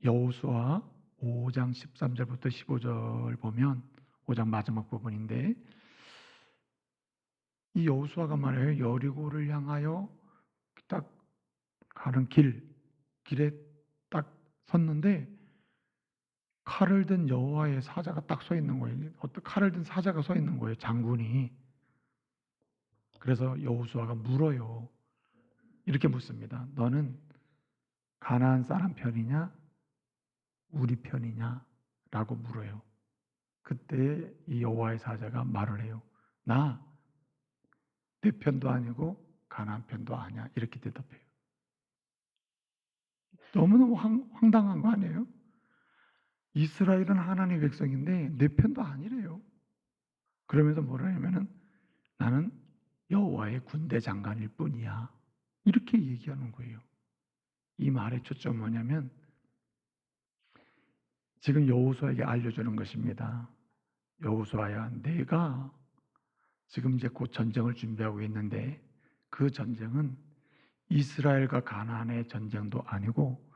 여호수아 5장 13절부터 15절 보면 5장 마지막 부분인데, 이 여호수아가 말해요. 여리고를 향하여 딱 가는 길에 딱 섰는데 칼을 든 여호와의 사자가 딱 서 있는 거예요. 어떤 칼을 든 사자가 서 있는 거예요, 장군이. 그래서 여호수아가 물어요. 이렇게 묻습니다. 너는 가나안 사람 편이냐 우리 편이냐 라고 물어요. 그때 이 여호와의 사자가 말을 해요. 나 내 편도 아니고 가나안 편도 아니야, 이렇게 대답해요. 너무너무 황당한 거 아니에요? 이스라엘은 하나님의 백성인데 내 편도 아니래요. 그러면서 뭐라 하냐면은 나는 여호와의 군대 장관일 뿐이야, 이렇게 얘기하는 거예요. 이 말의 초점은 뭐냐면 지금 여호수아에게 알려주는 것입니다. 여호수아야, 내가 지금 이제 곧 전쟁을 준비하고 있는데 그 전쟁은 이스라엘과 가나안의 전쟁도 아니고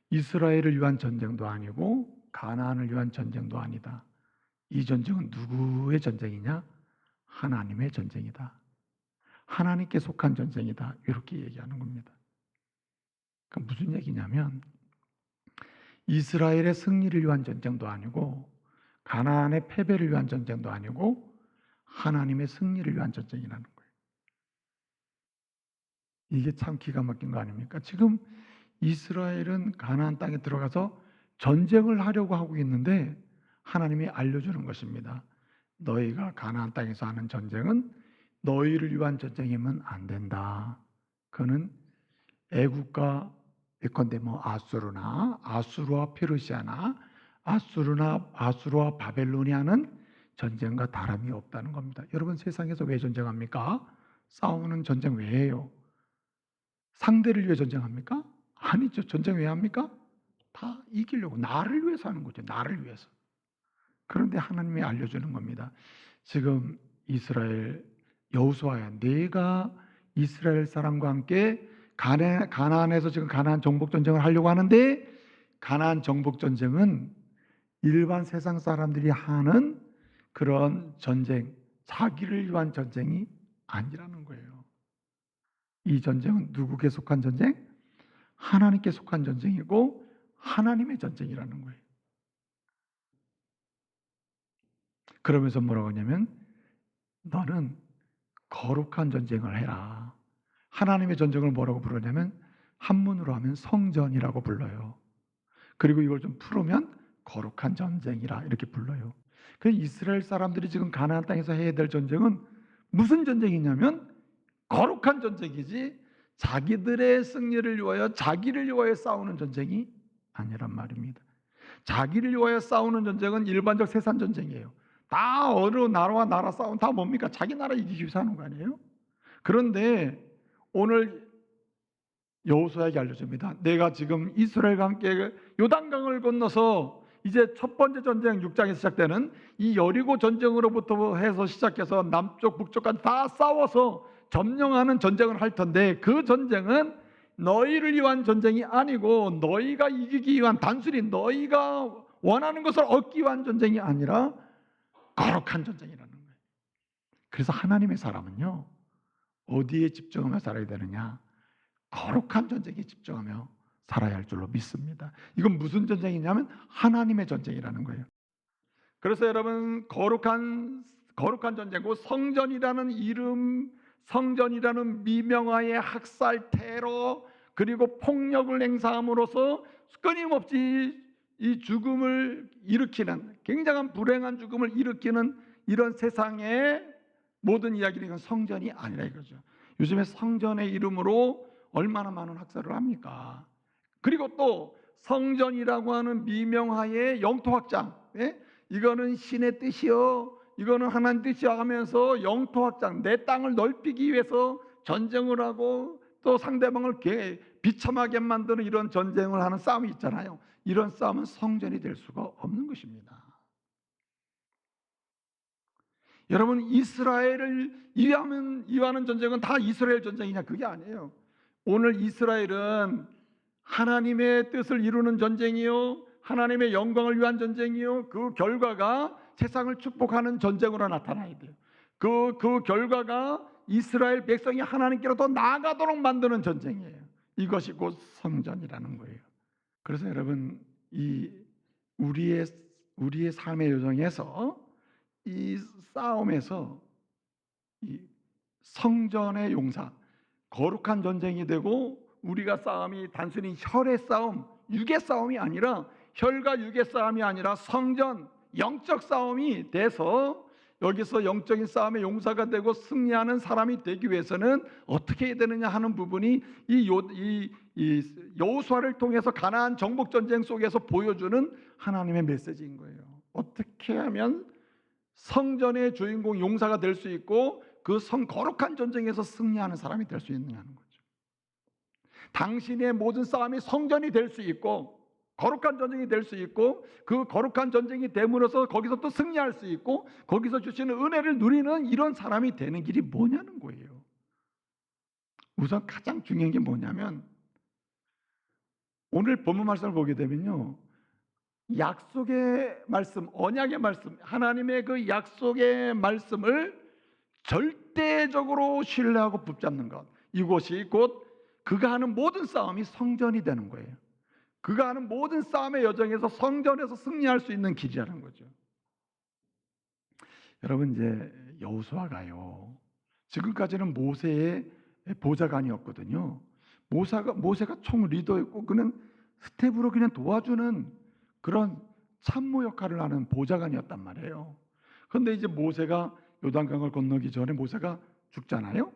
이스라엘을 위한 전쟁도 아니고 가나안을 위한 전쟁도 아니다. 이 전쟁은 누구의 전쟁이냐? 하나님의 전쟁이다. 하나님께 속한 전쟁이다. 이렇게 얘기하는 겁니다. 그러니까 무슨 얘기냐면 이스라엘의 승리를 위한 전쟁도 아니고 가나안의 패배를 위한 전쟁도 아니고 하나님의 승리를 위한 전쟁이라는 거예요. 이게 참 기가 막힌 거 아닙니까? 지금 이스라엘은 가나안 땅에 들어가서 전쟁을 하려고 하고 있는데 하나님이 알려주는 것입니다. 너희가 가나안 땅에서 하는 전쟁은 너희를 위한 전쟁이면 안 된다. 그는 애국과 예컨대 아수르나 아수르와 페르시아나 아수르와 바벨론이 하는 전쟁과 다름이 없다는 겁니다. 여러분, 세상에서 왜 전쟁합니까? 싸우는 전쟁 왜 해요? 상대를 위해 전쟁합니까? 아니죠. 전쟁 왜 합니까? 다 이기려고, 나를 위해서 하는 거죠. 나를 위해서. 그런데 하나님이 알려주는 겁니다. 지금 이스라엘 여호수아야, 내가 이스라엘 사람과 함께 가나안에서 지금 가나안 정복 전쟁을 하려고 하는데 가나안 정복 전쟁은 일반 세상 사람들이 하는 그런 전쟁, 자기를 위한 전쟁이 아니라는 거예요. 이 전쟁은 누구께 속한 전쟁? 하나님께 속한 전쟁이고 하나님의 전쟁이라는 거예요. 그러면서 뭐라고 하냐면 너는 거룩한 전쟁을 해라. 하나님의 전쟁을 뭐라고 부르냐면 한문으로 하면 성전이라고 불러요. 그리고 이걸 좀 풀으면 거룩한 전쟁이라 이렇게 불러요. 그래서 이스라엘 사람들이 지금 가나안 땅에서 해야 될 전쟁은 무슨 전쟁이냐면 거룩한 전쟁이지 자기들의 승리를 위하여 자기를 위하여 싸우는 전쟁이 아니란 말입니다. 자기를 위하여 싸우는 전쟁은 일반적 세상 전쟁이에요. 다 어느 나라와 나라 싸움 다 뭡니까? 자기 나라 이기기 위해서 하는 거 아니에요? 그런데 오늘 여호수아에게 알려줍니다. 내가 지금 이스라엘과 함께 요단강을 건너서 이제 첫 번째 전쟁 6장에서 시작되는 이 여리고 전쟁으로부터 해서 시작해서 남쪽 북쪽까지 다 싸워서 점령하는 전쟁을 할 텐데 그 전쟁은 너희를 위한 전쟁이 아니고 너희가 이기기 위한, 단순히 너희가 원하는 것을 얻기 위한 전쟁이 아니라 거룩한 전쟁이라는 거예요. 그래서 하나님의 사람은요, 어디에 집중하며 살아야 되느냐? 거룩한 전쟁에 집중하며 살아야 할 줄로 믿습니다. 이건 무슨 전쟁이냐면 하나님의 전쟁이라는 거예요. 그래서 여러분, 거룩한 전쟁고 성전이라는 이름, 성전이라는 미명하에 학살, 테러, 그리고 폭력을 행사함으로써 끊임없이 이 죽음을 일으키는, 굉장한 불행한 죽음을 일으키는 이런 세상의 모든 이야기는 이건 성전이 아니라 이거죠. 요즘에 성전의 이름으로 얼마나 많은 학살을 합니까? 그리고 또 성전이라고 하는 미명하에 영토 확장, 이거는 신의 뜻이요, 이거는 하나님 뜻이요 하면서 영토 확장, 내 땅을 넓히기 위해서 전쟁을 하고 또 상대방을 비참하게 만드는 이런 전쟁을 하는 싸움이 있잖아요. 이런 싸움은 성전이 될 수가 없는 것입니다. 여러분, 이스라엘을 이해하는 전쟁은 다 이스라엘 전쟁이냐? 그게 아니에요. 오늘 이스라엘은 하나님의 뜻을 이루는 전쟁이요, 하나님의 영광을 위한 전쟁이요, 그 결과가 세상을 축복하는 전쟁으로 나타나야 돼요. 그 결과가 이스라엘 백성이 하나님께로 더 나아가도록 만드는 전쟁이에요. 이것이 곧 성전이라는 거예요. 그래서 여러분, 이 우리의 삶의 여정에서, 이 싸움에서 이 성전의 용사, 거룩한 전쟁이 되고, 우리가 싸움이 단순히 혈의 싸움, 육의 싸움이 아니라, 혈과 육의 싸움이 아니라 성전, 영적 싸움이 돼서 여기서 영적인 싸움의 용사가 되고 승리하는 사람이 되기 위해서는 어떻게 해야 되느냐 하는 부분이 이 여호수아를 통해서 가나안 정복 전쟁 속에서 보여주는 하나님의 메시지인 거예요. 어떻게 하면 성전의 주인공 용사가 될 수 있고 그 거룩한 전쟁에서 승리하는 사람이 될 수 있느냐는 거죠. 당신의 모든 싸움이 성전이 될 수 있고 거룩한 전쟁이 될 수 있고, 그 거룩한 전쟁이 됨으로써 거기서 또 승리할 수 있고 거기서 주시는 은혜를 누리는 이런 사람이 되는 길이 뭐냐는 거예요. 우선 가장 중요한 게 뭐냐면, 오늘 본문 말씀을 보게 되면요, 약속의 말씀, 언약의 말씀, 하나님의 그 약속의 말씀을 절대적으로 신뢰하고 붙잡는 것, 이것이 곧 그가 하는 모든 싸움이 성전이 되는 거예요. 그가 하는 모든 싸움의 여정에서 성전에서 승리할 수 있는 길이라는 거죠. 여러분, 이제 여호수아가요, 지금까지는 모세의 보좌관이었거든요. 모세가 총 리더였고, 그는 스텝으로 그냥 도와주는 그런 참모 역할을 하는 보좌관이었단 말이에요. 그런데 이제 모세가 요단강을 건너기 전에 모세가 죽잖아요.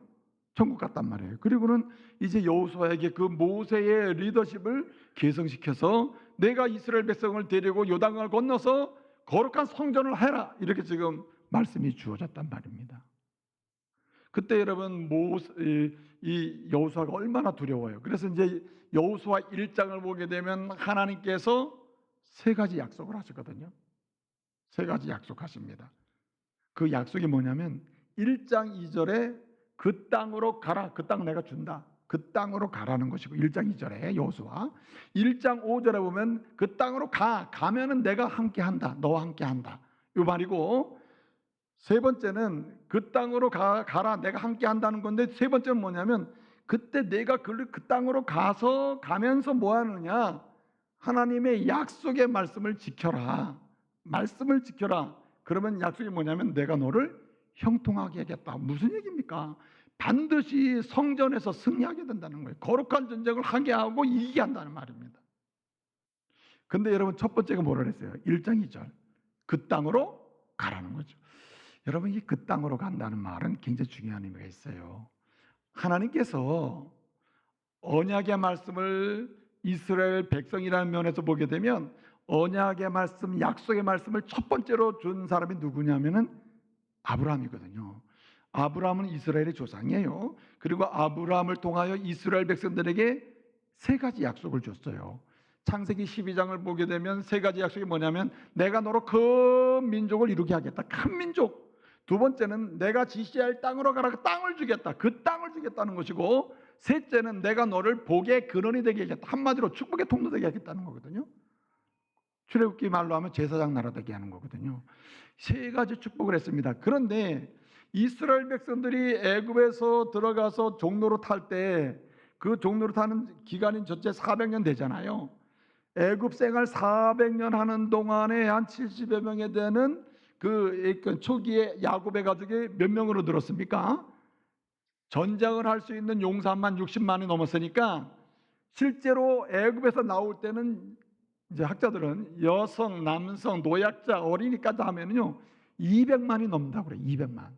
천국 갔단 말이에요. 그리고는 이제 여호수아에게 그 모세의 리더십을 계승시켜서 내가 이스라엘 백성을 데리고 요단강을 건너서 거룩한 성전을 해라, 이렇게 지금 말씀이 주어졌단 말입니다. 그때 여러분, 이 여호수아가 얼마나 두려워요. 그래서 이제 여호수아 1장을 보게 되면 하나님께서 세 가지 약속을 하셨거든요. 세 가지 약속하십니다. 그 약속이 뭐냐면 1장 2절에 그 땅으로 가라, 그 땅 내가 준다, 그 땅으로 가라는 것이고, 1장 2절에 여호수아 1장 5절에 보면 그 땅으로 가면은 내가 함께 한다, 너와 함께 한다, 이 말이고, 세 번째는 그 땅으로 가라, 내가 함께 한다는 건데, 세 번째는 뭐냐면 그때 내가 그 땅으로 가면서 뭐 하느냐, 하나님의 약속의 말씀을 지켜라, 말씀을 지켜라. 그러면 약속이 뭐냐면 내가 너를 형통하게 하겠다. 무슨 얘기입니까? 반드시 성전에서 승리하게 된다는 거예요. 거룩한 전쟁을 하게 하고 이기게 한다는 말입니다. 근데 여러분, 첫 번째가 뭐라 그랬어요? 1장 2절 그 땅으로 가라는 거죠. 여러분, 이 그 땅으로 간다는 말은 굉장히 중요한 의미가 있어요. 하나님께서 언약의 말씀을 이스라엘 백성이라는 면에서 보게 되면 언약의 말씀, 약속의 말씀을 첫 번째로 준 사람이 누구냐면은 아브라함이거든요. 아브라함은 이스라엘의 조상이에요. 그리고 아브라함을 통하여 이스라엘 백성들에게 세 가지 약속을 줬어요. 창세기 12장을 보게 되면 세 가지 약속이 뭐냐면 내가 너로 큰 민족을 이루게 하겠다, 큰 민족. 두 번째는 내가 지시할 땅으로 가라, 그 땅을 주겠다, 그 땅을 주겠다는 것이고, 셋째는 내가 너를 복의 근원이 되게 하겠다, 한마디로 축복의 통로 되게 하겠다는 거거든요. 출애굽기 말로 하면 제사장 나라 되게 하는 거거든요. 세 가지 축복을 했습니다. 그런데 이스라엘 백성들이 애굽에서 들어가서 종로로 탈 때, 그 종로로 타는 기간인 전체 400년 되잖아요. 애굽 생활 400년 하는 동안에 한 70여 명에 되는 그 초기에 야곱의 가족이 몇 명으로 늘었습니까? 전쟁을 할 수 있는 용사만 60만이 넘었으니까 실제로 애굽에서 나올 때는 이제 학자들은 여성, 남성, 노약자, 어린이까지 하면요 200만이 넘는다고 그래요. 200만.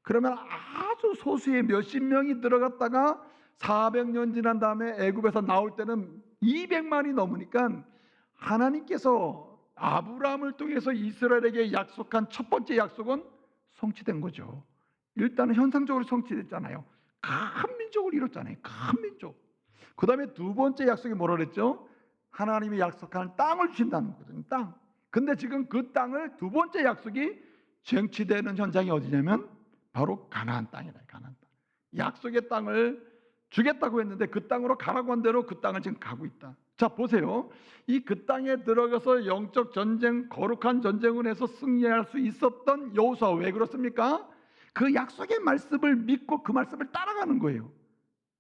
그러면 아주 소수의 몇십 명이 들어갔다가 400년 지난 다음에 애굽에서 나올 때는 200만이 넘으니까 하나님께서 아브라함을 통해서 이스라엘에게 약속한 첫 번째 약속은 성취된 거죠. 일단은 현상적으로 성취됐잖아요. 큰 민족을 이뤘잖아요. 큰 민족. 그 다음에 두 번째 약속이 뭐라 그랬죠? 하나님이 약속한 땅을 주신다는 거거든요. 땅. 근데 지금 그 땅을, 두 번째 약속이 쟁취되는 현장이 어디냐면 바로 가나안 땅이다. 가나안 땅. 약속의 땅을 주겠다고 했는데 그 땅으로 가라고 한 대로 그 땅을 지금 가고 있다. 자, 보세요. 그 땅에 들어가서 영적 전쟁, 거룩한 전쟁을 해서 승리할 수 있었던 여호수아, 왜 그렇습니까? 그 약속의 말씀을 믿고 그 말씀을 따라가는 거예요.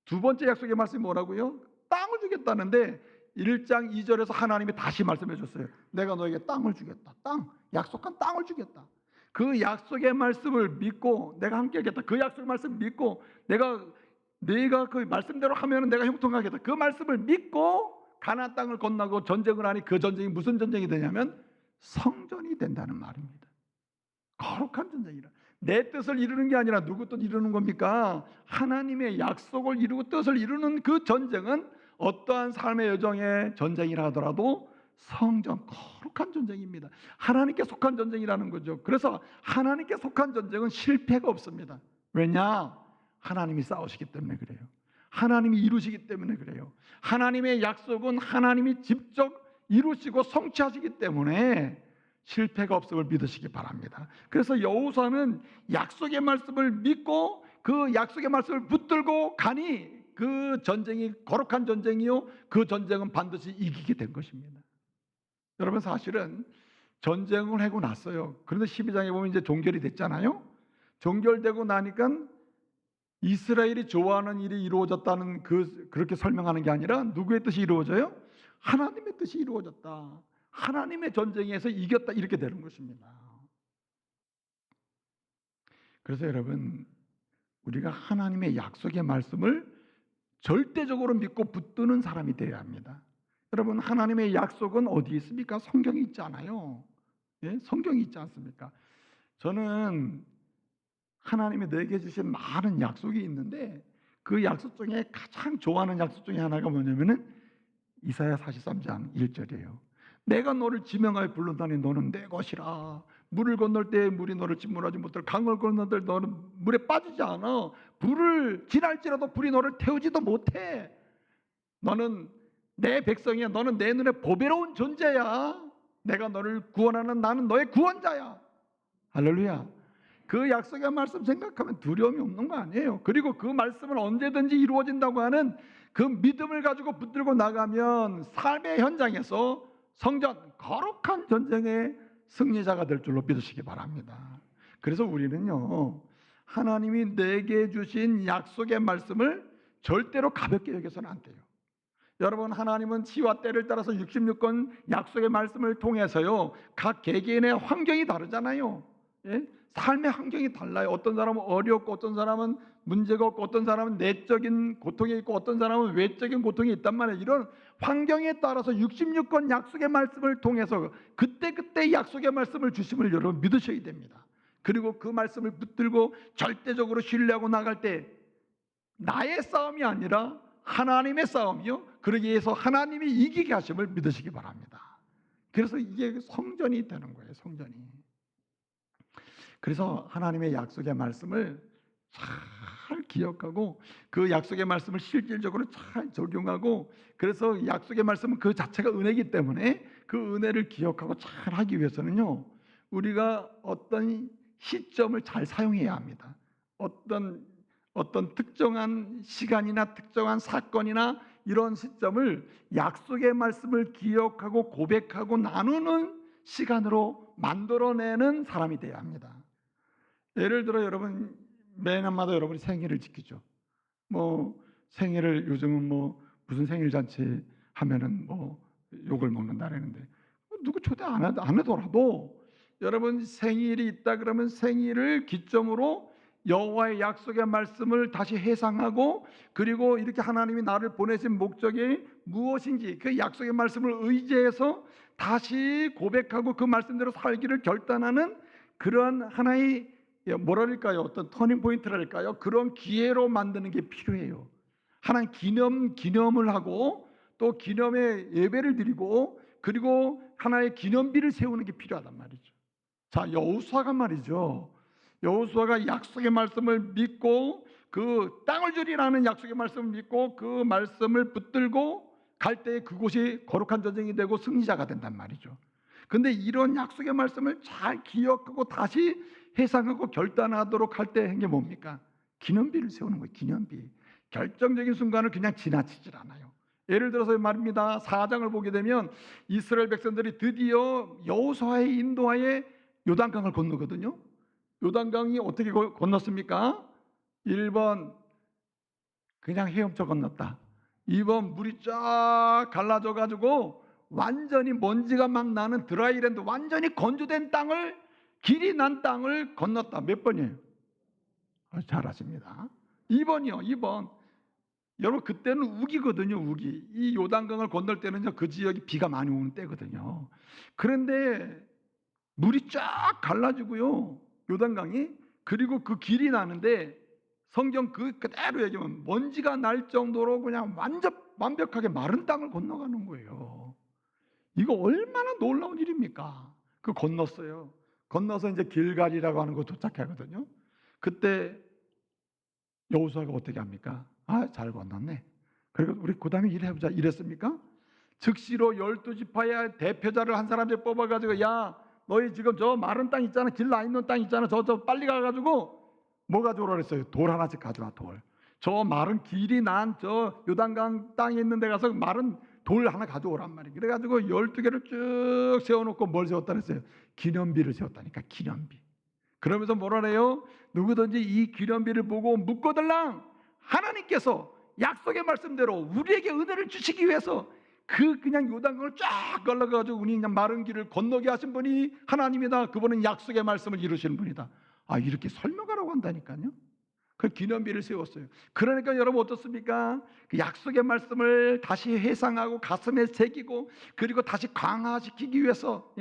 두 번째 약속의 말씀이 뭐라고요? 땅을 주겠다는데 1장 2절에서 하나님이 다시 말씀해 줬어요. 내가 너에게 땅을 주겠다. 땅, 약속한 땅을 주겠다. 그 약속의 말씀을 믿고 내가 함께 하겠다. 그 약속의 말씀을 믿고 내가 그 말씀대로 하면 내가 형통하겠다. 그 말씀을 믿고 가나안 땅을 건너고 전쟁을 하니 그 전쟁이 무슨 전쟁이 되냐면 성전이 된다는 말입니다. 거룩한 전쟁이라. 내 뜻을 이루는 게 아니라 누구 뜻 이루는 겁니까? 하나님의 약속을 이루고 뜻을 이루는 그 전쟁은 어떠한 삶의 여정의 전쟁이라 하더라도 성전, 거룩한 전쟁입니다. 하나님께 속한 전쟁이라는 거죠. 그래서 하나님께 속한 전쟁은 실패가 없습니다. 왜냐? 하나님이 싸우시기 때문에 그래요. 하나님이 이루시기 때문에 그래요. 하나님의 약속은 하나님이 직접 이루시고 성취하시기 때문에 실패가 없음을 믿으시기 바랍니다. 그래서 여호수아는 약속의 말씀을 믿고 그 약속의 말씀을 붙들고 가니 그 전쟁이 거룩한 전쟁이요, 그 전쟁은 반드시 이기게 된 것입니다. 여러분, 사실은 전쟁을 하고 났어요. 그런데 12장에 보면 이제 종결이 됐잖아요. 종결되고 나니까 이스라엘이 좋아하는 일이 이루어졌다는 그렇게 설명하는 게 아니라 누구의 뜻이 이루어져요? 하나님의 뜻이 이루어졌다. 하나님의 전쟁에서 이겼다, 이렇게 되는 것입니다. 그래서 여러분, 우리가 하나님의 약속의 말씀을 절대적으로 믿고 붙드는 사람이 되어야 합니다. 여러분, 하나님의 약속은 어디 있습니까? 성경에 있지 않아요. 예? 성경이 있지 않습니까? 저는 하나님이 내게 주신 많은 약속이 있는데 그 약속 중에 가장 좋아하는 약속 중에 하나가 뭐냐면은 이사야 43장 1절이에요. 내가 너를 지명하여 불렀다니 너는 내 것이라. 물을 건널 때 물이 너를 침몰하지 못할, 강을 건널 때 너는 물에 빠지지 않아. 불을 지날지라도 불이 너를 태우지도 못해. 너는 내 백성이야. 너는 내 눈에 보배로운 존재야. 내가 너를 구원하는 나는 너의 구원자야. 할렐루야. 그 약속의 말씀 생각하면 두려움이 없는 거 아니에요. 그리고 그 말씀은 언제든지 이루어진다고 하는 그 믿음을 가지고 붙들고 나가면 삶의 현장에서 성전, 거룩한 전쟁의 승리자가 될 줄로 믿으시기 바랍니다. 그래서 우리는요, 하나님이 내게 주신 약속의 말씀을 절대로 가볍게 여겨서는 안 돼요. 여러분, 하나님은 시와 때를 따라서 66권 약속의 말씀을 통해서요, 각 개개인의 환경이 다르잖아요. 예? 삶의 환경이 달라요. 어떤 사람은 어렵고, 어떤 사람은 문제가 없고, 어떤 사람은 내적인 고통이 있고, 어떤 사람은 외적인 고통이 있단 말이에요. 이런 환경에 따라서 66권 약속의 말씀을 통해서 그때그때 약속의 말씀을 주심을 여러분 믿으셔야 됩니다. 그리고 그 말씀을 붙들고 절대적으로 신뢰하고 나갈 때 나의 싸움이 아니라 하나님의 싸움이요, 그러기 위해서 하나님이 이기게 하심을 믿으시기 바랍니다. 그래서 이게 성전이 되는 거예요. 성전이. 그래서 하나님의 약속의 말씀을 잘 기억하고 그 약속의 말씀을 실질적으로 잘 적용하고, 그래서 약속의 말씀은 그 자체가 은혜이기 때문에 그 은혜를 기억하고 잘 하기 위해서는요, 우리가 어떤 시점을 잘 사용해야 합니다. 어떤 특정한 시간이나 특정한 사건이나 이런 시점을 약속의 말씀을 기억하고 고백하고 나누는 시간으로 만들어내는 사람이 되어야 합니다. 예를 들어 여러분, 매년마다 여러분이 생일을 지키죠. 생일을 요즘은 무슨 생일 잔치 하면은 욕을 먹는다 그러는데, 누구 초대 안 하더라도 여러분 생일이 있다 그러면 생일을 기점으로 여호와의 약속의 말씀을 다시 회상하고, 그리고 이렇게 하나님이 나를 보내신 목적이 무엇인지 그 약속의 말씀을 의지해서 다시 고백하고 그 말씀대로 살기를 결단하는 그런 하나의 뭐랄까요, 어떤 터닝 포인트랄까요, 그런 기회로 만드는 게 필요해요. 하나님 기념을 하고 또 기념의 예배를 드리고 그리고 하나의 기념비를 세우는 게 필요하단 말이죠. 자, 여호수아가 말이죠. 여호수아가 약속의 말씀을 믿고 그 땅을 주리라는 약속의 말씀을 믿고 그 말씀을 붙들고 갈 때 그곳이 거룩한 전쟁이 되고 승리자가 된단 말이죠. 근데 이런 약속의 말씀을 잘 기억하고 다시 회상하고 결단하도록 할 때 한 게 뭡니까? 기념비를 세우는 거예요. 기념비. 결정적인 순간을 그냥 지나치질 않아요. 예를 들어서 말입니다. 4장을 보게 되면 이스라엘 백성들이 드디어 여호수아의 인도하에 요단강을 건너거든요. 요단강이 어떻게 건넜습니까? 1번 그냥 헤엄쳐 건넜다. 2번 물이 쫙 갈라져 가지고 완전히 먼지가 막 나는 드라이랜드, 완전히 건조된 땅을, 길이 난 땅을 건넜다. 몇 번이에요? 잘 아십니다. 2번이요. 2번. 여러분 그때는 우기거든요. 우기. 이 요단강을 건널 때는요, 그 지역이 비가 많이 오는 때거든요. 그런데 물이 쫙 갈라지고요, 요단강이. 그리고 그 길이 나는데 성경 그대로 얘기하면 먼지가 날 정도로 그냥 완벽하게 마른 땅을 건너가는 거예요. 이거 얼마나 놀라운 일입니까? 그 건넜어요. 건너서 이제 길갈이라고 하는 곳 도착하거든요. 그때 여호수아가 어떻게 합니까? 잘 건넜네. 그리고 우리 그 다음에 일해보자 이랬습니까? 즉시로 12지파의 대표자를 한 사람들 뽑아가지고, 야 너희 지금 저 마른 땅 있잖아, 길 나 있는 땅 있잖아, 저 빨리 가가지고 뭐 가져오라 그랬어요? 돌 하나씩 가져와. 돌. 저 마른 길이 난 저 요단강 땅에 있는 데 가서 마른 돌 하나 가져오란 말이에요. 그래가지고 12개를 쭉 세워놓고 뭘 세웠다 그랬어요? 기념비를 세웠다니까. 기념비. 그러면서 뭐라 그래요? 누구든지 이 기념비를 보고 묻거들랑 하나님께서 약속의 말씀대로 우리에게 은혜를 주시기 위해서 그냥 요단강을 쫙 걸러가지고 우리 그냥 마른 길을 건너게 하신 분이 하나님이다. 그분은 약속의 말씀을 이루시는 분이다. 이렇게 설명하라고 한다니까요. 그 기념비를 세웠어요. 그러니까 여러분 어떻습니까? 그 약속의 말씀을 다시 회상하고 가슴에 새기고 그리고 다시 강화시키기 위해서,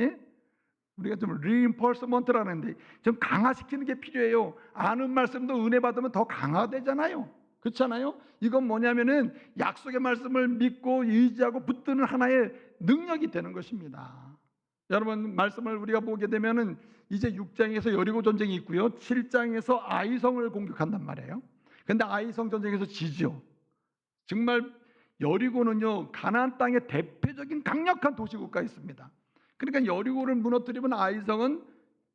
우리가 좀 reinforcement라는데 좀 강화시키는 게 필요해요. 아는 말씀도 은혜 받으면 더 강화되잖아요. 그렇잖아요? 이건 뭐냐면은 약속의 말씀을 믿고 의지하고 붙드는 하나의 능력이 되는 것입니다. 여러분 말씀을 우리가 보게 되면은 이제 6장에서 여리고 전쟁이 있고요, 7장에서 아이성을 공격한단 말이에요. 근데 아이성 전쟁에서 지죠. 정말 여리고는요, 가나안 땅의 대표적인 강력한 도시국가에 있습니다. 그러니까 여리고를 무너뜨리면 아이성은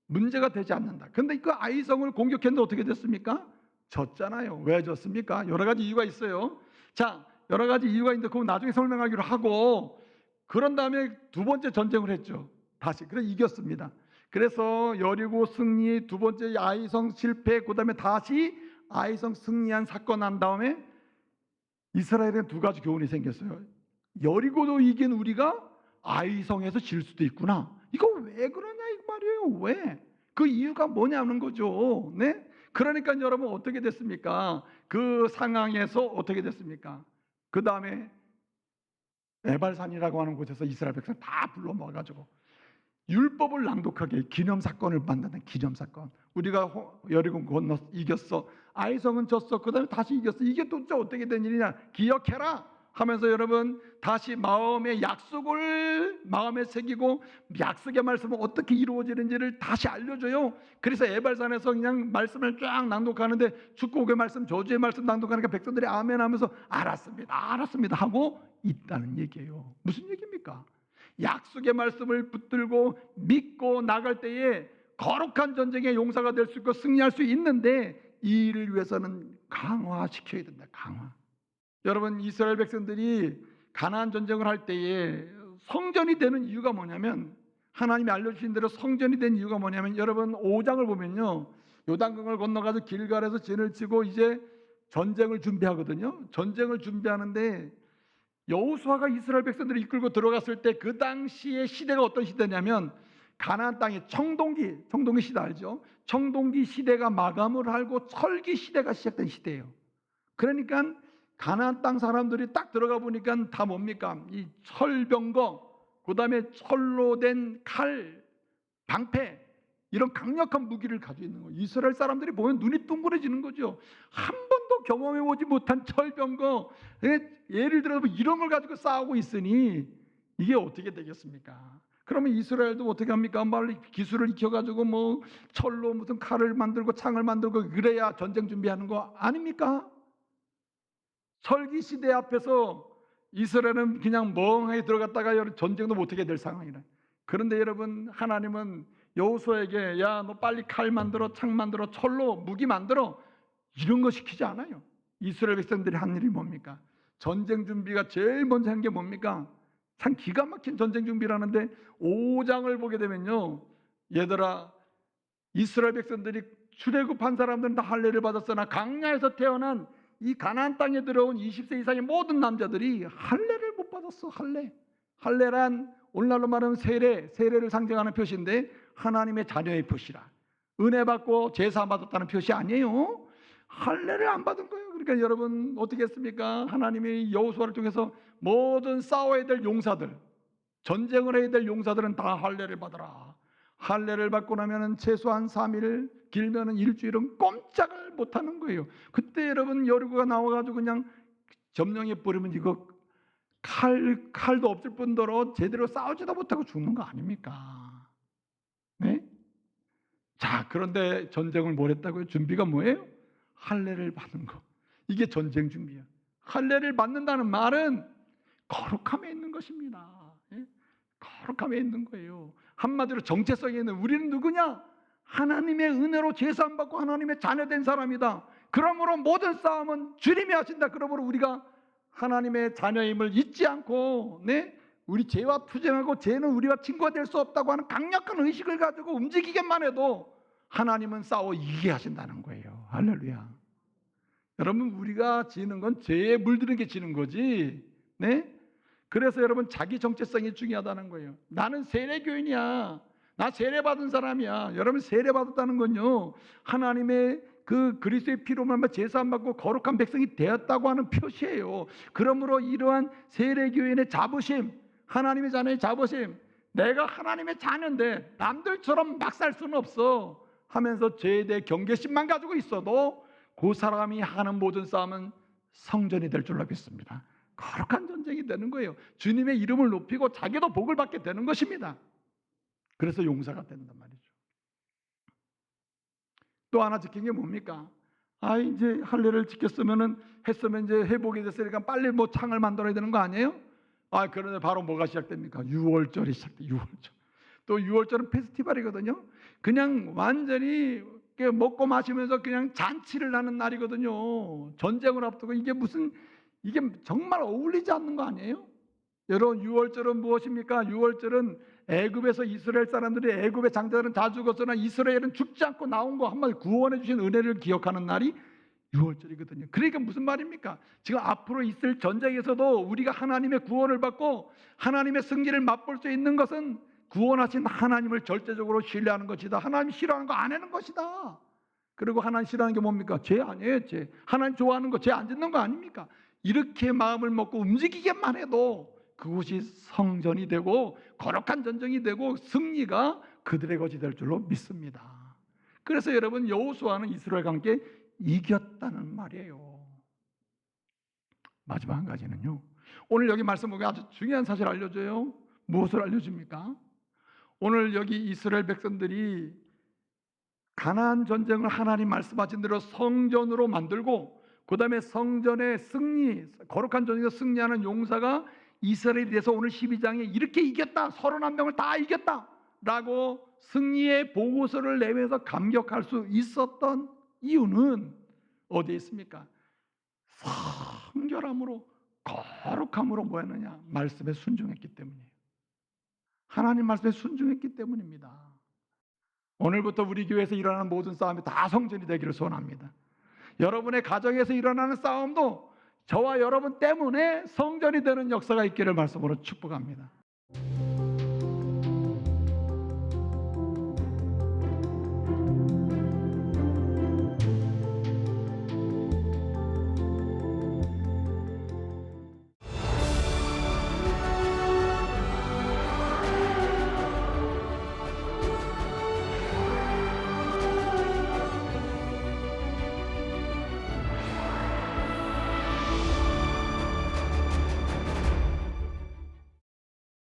문제가 되지 않는다. 그런데 그 아이성을 공격했는데 어떻게 됐습니까? 졌잖아요. 왜 졌습니까? 여러 가지 이유가 있어요. 자, 여러 가지 이유가 있는데 그건 나중에 설명하기로 하고, 그런 다음에 두 번째 전쟁을 했죠. 다시. 그래서 이겼습니다. 그래서 여리고 승리, 두 번째 아이성 실패, 그 다음에 다시 아이성 승리한 사건 난 다음에 이스라엘에 두 가지 교훈이 생겼어요. 여리고도 이긴 우리가 아이성에서 질 수도 있구나. 이거 왜 그러냐 이 말이에요. 왜? 그 이유가 뭐냐는 거죠. 네? 그러니까 여러분 어떻게 됐습니까? 그 상황에서 어떻게 됐습니까? 그 다음에 에발산이라고 하는 곳에서 이스라엘 백성 다 불러 모아가지고 율법을 낭독하게 기념사건을 만드는 기념사건. 우리가 여리고 건너 이겼어. 아이성은 졌어. 그 다음에 다시 이겼어. 이게 도대체 어떻게 된 일이냐? 기억해라 하면서 여러분 다시 마음의 약속을 마음에 새기고 약속의 말씀은 어떻게 이루어지는지를 다시 알려줘요. 그래서 에발산에서 그냥 말씀을 쫙 낭독하는데 축복의 말씀, 저주의 말씀 낭독하니까 백성들이 아멘 하면서 알았습니다 하고 있다는 얘기예요. 무슨 얘기입니까? 약속의 말씀을 붙들고 믿고 나갈 때에 거룩한 전쟁의 용사가 될 수 있고 승리할 수 있는데, 이 일을 위해서는 강화시켜야 된다. 강화. 여러분 이스라엘 백성들이 가나안 전쟁을 할 때에 성전이 되는 이유가 뭐냐면, 하나님이 알려주신 대로 성전이 된 이유가 뭐냐면, 여러분 5장을 보면요, 요단강을 건너가서 길갈에서 진을 치고 이제 전쟁을 준비하거든요. 전쟁을 준비하는데 여호수아가 이스라엘 백성들을 이끌고 들어갔을 때 그 당시의 시대가 어떤 시대냐면, 가나안 땅에 청동기 시대 알죠? 청동기 시대가 마감을 하고 철기 시대가 시작된 시대예요. 그러니까 가나안 땅 사람들이 딱 들어가 보니까 다 뭡니까? 이 철병거, 그 다음에 철로 된 칼, 방패, 이런 강력한 무기를 가지고 있는 거예요. 이스라엘 사람들이 보면 눈이 둥그러지는 거죠. 한 번도 경험해보지 못한 철병거, 예를 들어서 이런 걸 가지고 싸우고 있으니 이게 어떻게 되겠습니까? 그러면 이스라엘도 어떻게 합니까? 빨리 기술을 익혀가지고 뭐 철로 무슨 칼을 만들고 창을 만들고 그래야 전쟁 준비하는 거 아닙니까? 철기 시대 앞에서 이스라엘은 그냥 멍하게 들어갔다가 전쟁도 못하게 될 상황이라. 그런데 여러분 하나님은 여호수아에게 야 너 빨리 칼 만들어, 창 만들어, 철로 무기 만들어, 이런 거 시키지 않아요. 이스라엘 백성들이 한 일이 뭡니까? 전쟁 준비가 제일 먼저 한 게 뭡니까? 참 기가 막힌 전쟁 준비라는데 5장을 보게 되면요, 얘들아, 이스라엘 백성들이 출애굽한 사람들은 다 할례를 받았으나 강야에서 태어난 이 가나안 땅에 들어온 20세 이상의 모든 남자들이 할례를 못 받았어. 할례란 오늘날로 말하면 세례를 상징하는 표시인데 하나님의 자녀의 표시라. 은혜 받고 제사 받았다는 표시 아니에요. 할례를 안 받은 거예요. 그러니까 여러분 어떻게 했습니까? 하나님이 여호수아를 통해서 모든 싸워야 될 용사들, 전쟁을 해야 될 용사들은 다 할례를 받아라. 할례를 받고 나면은 최소한 3일, 길면은 일주일은 꼼짝을 못 하는 거예요. 그때 여러분 여리고가 나와가지고 그냥 점령해 버리면 이거 칼도 없을 뿐더러 제대로 싸우지도 못하고 죽는 거 아닙니까? 네? 자, 그런데 전쟁을 뭘 했다고요? 준비가 뭐예요? 할례를 받는 거. 이게 전쟁 준비야. 할례를 받는다는 말은 거룩함에 있는 것입니다. 예? 거룩함에 있는 거예요. 한마디로 정체성에 있는, 우리는 누구냐? 하나님의 은혜로 제사 안 받고 하나님의 자녀된 사람이다. 그러므로 모든 싸움은 주님이 하신다. 그러므로 우리가 하나님의 자녀임을 잊지 않고, 네? 우리 죄와 투쟁하고 죄는 우리와 친구가 될 수 없다고 하는 강력한 의식을 가지고 움직이기만 해도 하나님은 싸워 이기게 하신다는 거예요. 할렐루야. 여러분, 우리가 지는 건 죄에 물드는 게 지는 거지. 네? 그래서 여러분, 자기 정체성이 중요하다는 거예요. 나는 세례교인이야. 나 세례받은 사람이야. 여러분, 세례받았다는 건요, 하나님의 그 그리스도의 피로 말미암아 제사 안 받고 거룩한 백성이 되었다고 하는 표시예요. 그러므로 이러한 세례교인의 자부심, 하나님의 자녀의 자부심, 내가 하나님의 자녀인데 남들처럼 막 살 수는 없어 하면서 죄에 대해 경계심만 가지고 있어도 그 사람이 하는 모든 싸움은 성전이 될 줄로 믿습니다. 거룩한 전쟁이 되는 거예요. 주님의 이름을 높이고 자기도 복을 받게 되는 것입니다. 그래서 용사가 된단 말이죠. 또 하나 지킨 게 뭡니까? 이제 할례를 했으면 이제 회복이 됐으니까 빨리 뭐 창을 만들어야 되는 거 아니에요? 그런데 바로 뭐가 시작됩니까? 유월절이 시작돼. 유월절. 또 유월절은 페스티벌이거든요. 그냥 완전히 먹고 마시면서 그냥 잔치를 하는 날이거든요. 전쟁을 앞두고 이게 정말 어울리지 않는 거 아니에요? 여러분, 유월절은 무엇입니까? 유월절은 애굽에서 이스라엘 사람들이, 애굽의 장자들은 다 죽었으나 이스라엘은 죽지 않고 나온 거, 한마디 구원해 주신 은혜를 기억하는 날이 유월절이거든요. 그러니까 무슨 말입니까? 지금 앞으로 있을 전쟁에서도 우리가 하나님의 구원을 받고 하나님의 승리를 맛볼 수 있는 것은 구원하신 하나님을 절대적으로 신뢰하는 것이다. 하나님 싫어하는 거 안 하는 것이다. 그리고 하나님 싫어하는 게 뭡니까? 죄 아니에요, 죄. 하나님 좋아하는 거, 죄 안 짓는 거 아닙니까? 이렇게 마음을 먹고 움직이기만 해도 그곳이 성전이 되고 거룩한 전쟁이 되고 승리가 그들의 것이 될 줄로 믿습니다. 그래서 여러분, 여호수아는 이스라엘과 함께 이겼다는 말이에요. 마지막 한 가지는요, 오늘 여기 말씀 보면 아주 중요한 사실 알려줘요. 무엇을 알려줍니까? 오늘 여기 이스라엘 백성들이 가나안 전쟁을 하나님 말씀하신 대로 성전으로 만들고, 그 다음에 성전의 승리, 거룩한 전쟁에서 승리하는 용사가 이스라엘에 대해서 오늘 12장에 이렇게 이겼다, 31명을 다 이겼다 라고 승리의 보고서를 내면서 감격할 수 있었던 이유는 어디에 있습니까? 성결함으로, 거룩함으로 뭐였느냐? 말씀에 순종했기 때문이에요. 하나님 말씀에 순종했기 때문입니다. 오늘부터 우리 교회에서 일어나는 모든 싸움이 다 성전이 되기를 소원합니다. 여러분의 가정에서 일어나는 싸움도 저와 여러분 때문에 성전이 되는 역사가 있기를 말씀으로 축복합니다.